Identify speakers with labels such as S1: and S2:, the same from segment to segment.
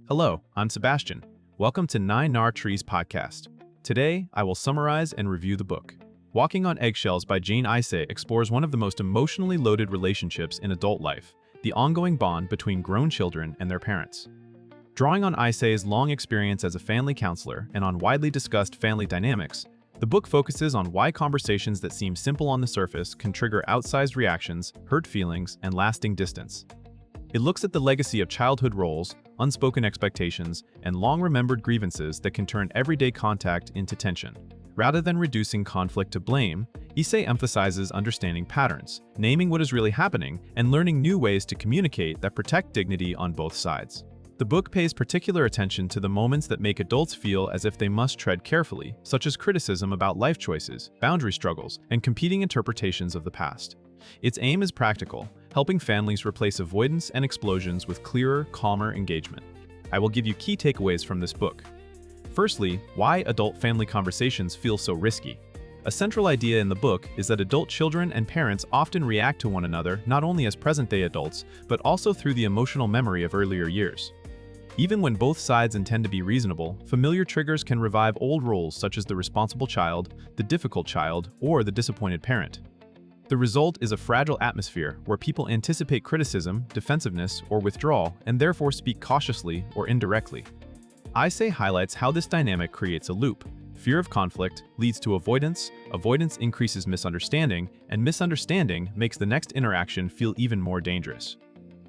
S1: Hello, I'm Sebastian. Welcome to Nine Nar Trees podcast. Today, I will summarize and review the book. Walking on Eggshells by Jane Isay explores one of the most emotionally loaded relationships in adult life, the ongoing bond between grown children and their parents. Drawing on Isay's long experience as a family counselor and on widely discussed family dynamics, the book focuses on why conversations that seem simple on the surface can trigger outsized reactions, hurt feelings, and lasting distance. It looks at the legacy of childhood roles, unspoken expectations, and long-remembered grievances that can turn everyday contact into tension. Rather than reducing conflict to blame, Isay emphasizes understanding patterns, naming what is really happening, and learning new ways to communicate that protect dignity on both sides. The book pays particular attention to the moments that make adults feel as if they must tread carefully, such as criticism about life choices, boundary struggles, and competing interpretations of the past. Its aim is practical, helping families replace avoidance and explosions with clearer, calmer engagement. I will give you key takeaways from this book. Firstly, why adult family conversations feel so risky. A central idea in the book is that adult children and parents often react to one another not only as present-day adults, but also through the emotional memory of earlier years. Even when both sides intend to be reasonable, familiar triggers can revive old roles such as the responsible child, the difficult child, or the disappointed parent. The result is a fragile atmosphere where people anticipate criticism, defensiveness, or withdrawal and therefore speak cautiously or indirectly. Isay highlights how this dynamic creates a loop. Fear of conflict leads to avoidance, avoidance increases misunderstanding, and misunderstanding makes the next interaction feel even more dangerous.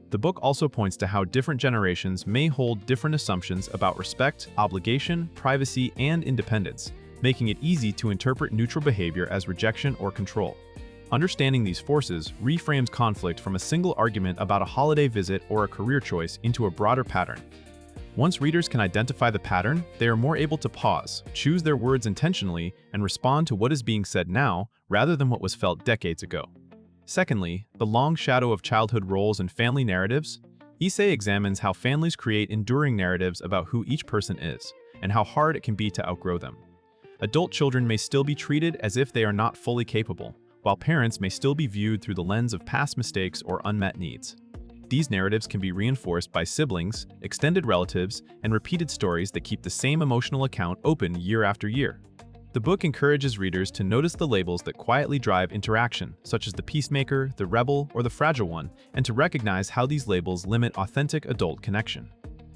S1: The book also points to how different generations may hold different assumptions about respect, obligation, privacy, and independence, making it easy to interpret neutral behavior as rejection or control. Understanding these forces reframes conflict from a single argument about a holiday visit or a career choice into a broader pattern. Once readers can identify the pattern, they are more able to pause, choose their words intentionally, and respond to what is being said now rather than what was felt decades ago. Secondly, the long shadow of childhood roles and family narratives. Isay examines how families create enduring narratives about who each person is, and how hard it can be to outgrow them. Adult children may still be treated as if they are not fully capable, while parents may still be viewed through the lens of past mistakes or unmet needs. These narratives can be reinforced by siblings, extended relatives, and repeated stories that keep the same emotional account open year after year. The book encourages readers to notice the labels that quietly drive interaction, such as the peacemaker, the rebel, or the fragile one, and to recognize how these labels limit authentic adult connection.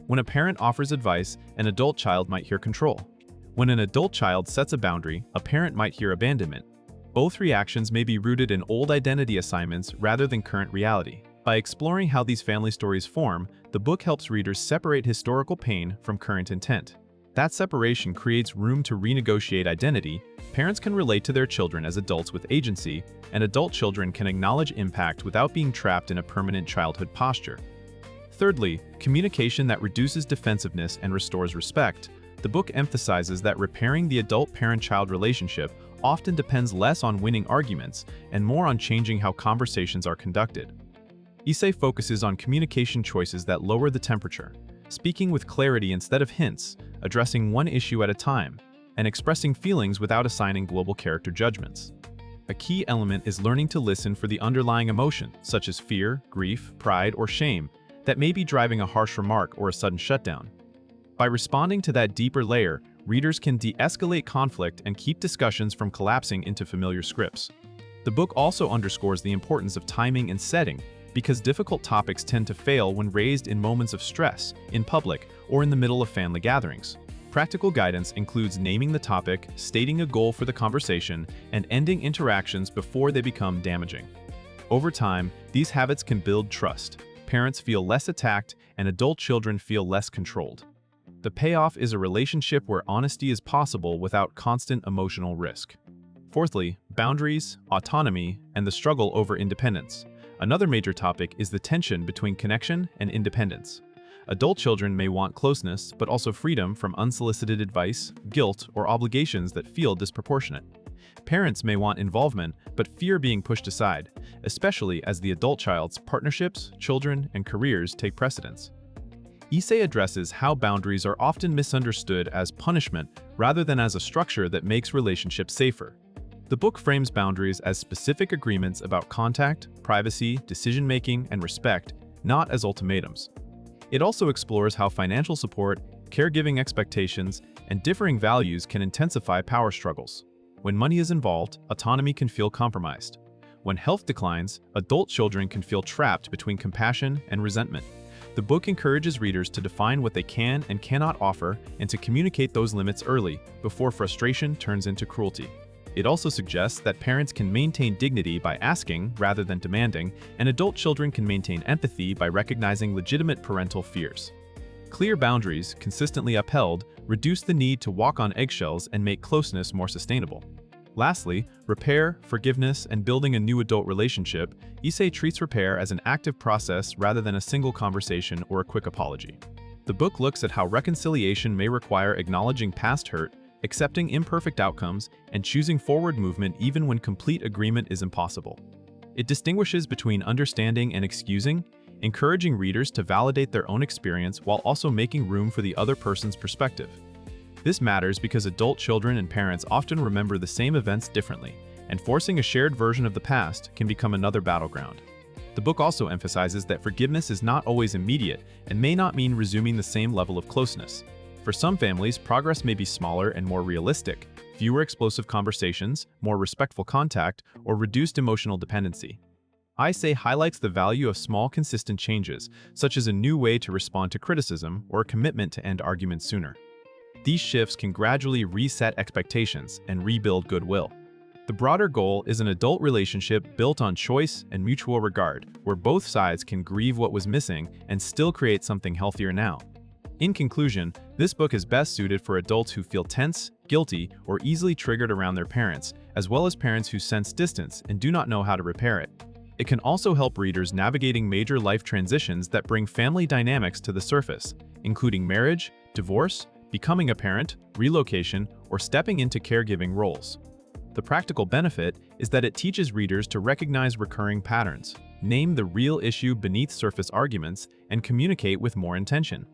S1: When a parent offers advice, an adult child might hear control. When an adult child sets a boundary, a parent might hear abandonment. Both reactions may be rooted in old identity assignments rather than current reality. By exploring how these family stories form, the book helps readers separate historical pain from current intent. That separation creates room to renegotiate identity. Parents can relate to their children as adults with agency, and adult children can acknowledge impact without being trapped in a permanent childhood posture. Thirdly, communication that reduces defensiveness and restores respect. The book emphasizes that repairing the adult-parent-child relationship often depends less on winning arguments and more on changing how conversations are conducted. Isay focuses on communication choices that lower the temperature, speaking with clarity instead of hints, addressing one issue at a time, and expressing feelings without assigning global character judgments. A key element is learning to listen for the underlying emotion, such as fear, grief, pride, or shame, that may be driving a harsh remark or a sudden shutdown. By responding to that deeper layer, readers can de-escalate conflict and keep discussions from collapsing into familiar scripts. The book also underscores the importance of timing and setting, because difficult topics tend to fail when raised in moments of stress, in public, or in the middle of family gatherings. Practical guidance includes naming the topic, stating a goal for the conversation, and ending interactions before they become damaging. Over time, these habits can build trust. Parents feel less attacked, and adult children feel less controlled. The payoff is a relationship where honesty is possible without constant emotional risk. Fourthly, boundaries, autonomy, and the struggle over independence. Another major topic is the tension between connection and independence. Adult children may want closeness, but also freedom from unsolicited advice, guilt, or obligations that feel disproportionate. Parents may want involvement, but fear being pushed aside, especially as the adult child's partnerships, children, and careers take precedence. Isay addresses how boundaries are often misunderstood as punishment rather than as a structure that makes relationships safer. The book frames boundaries as specific agreements about contact, privacy, decision-making, and respect, not as ultimatums. It also explores how financial support, caregiving expectations, and differing values can intensify power struggles. When money is involved, autonomy can feel compromised. When health declines, adult children can feel trapped between compassion and resentment. The book encourages readers to define what they can and cannot offer and to communicate those limits early before frustration turns into cruelty. It also suggests that parents can maintain dignity by asking rather than demanding, and adult children can maintain empathy by recognizing legitimate parental fears. Clear boundaries, consistently upheld, reduce the need to walk on eggshells and make closeness more sustainable. Lastly, repair, forgiveness, and building a new adult relationship, Isay treats repair as an active process rather than a single conversation or a quick apology. The book looks at how reconciliation may require acknowledging past hurt, accepting imperfect outcomes, and choosing forward movement even when complete agreement is impossible. It distinguishes between understanding and excusing, encouraging readers to validate their own experience while also making room for the other person's perspective. This matters because adult children and parents often remember the same events differently, and forcing a shared version of the past can become another battleground. The book also emphasizes that forgiveness is not always immediate and may not mean resuming the same level of closeness. For some families, progress may be smaller and more realistic, fewer explosive conversations, more respectful contact, or reduced emotional dependency. Isay highlights the value of small, consistent changes, such as a new way to respond to criticism or a commitment to end arguments sooner. These shifts can gradually reset expectations and rebuild goodwill. The broader goal is an adult relationship built on choice and mutual regard, where both sides can grieve what was missing and still create something healthier now. In conclusion, this book is best suited for adults who feel tense, guilty, or easily triggered around their parents, as well as parents who sense distance and do not know how to repair it. It can also help readers navigating major life transitions that bring family dynamics to the surface, including marriage, divorce, becoming a parent, relocation, or stepping into caregiving roles. The practical benefit is that it teaches readers to recognize recurring patterns, name the real issue beneath surface arguments, and communicate with more intention.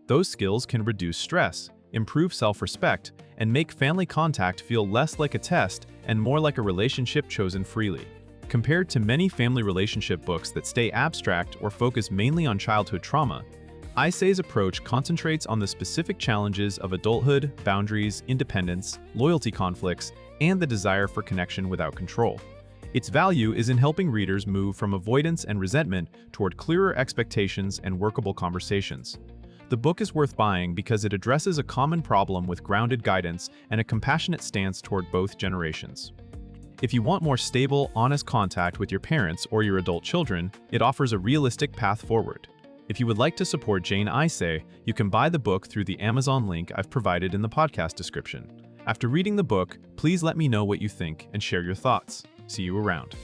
S1: Those skills can reduce stress, improve self-respect, and make family contact feel less like a test and more like a relationship chosen freely. Compared to many family relationship books that stay abstract or focus mainly on childhood trauma, Isay's approach concentrates on the specific challenges of adulthood, boundaries, independence, loyalty conflicts, and the desire for connection without control. Its value is in helping readers move from avoidance and resentment toward clearer expectations and workable conversations. The book is worth buying because it addresses a common problem with grounded guidance and a compassionate stance toward both generations. If you want more stable, honest contact with your parents or your adult children, it offers a realistic path forward. If you would like to support Jane Isay, you can buy the book through the Amazon link I've provided in the podcast description. After reading the book, please let me know what you think and share your thoughts. See you around.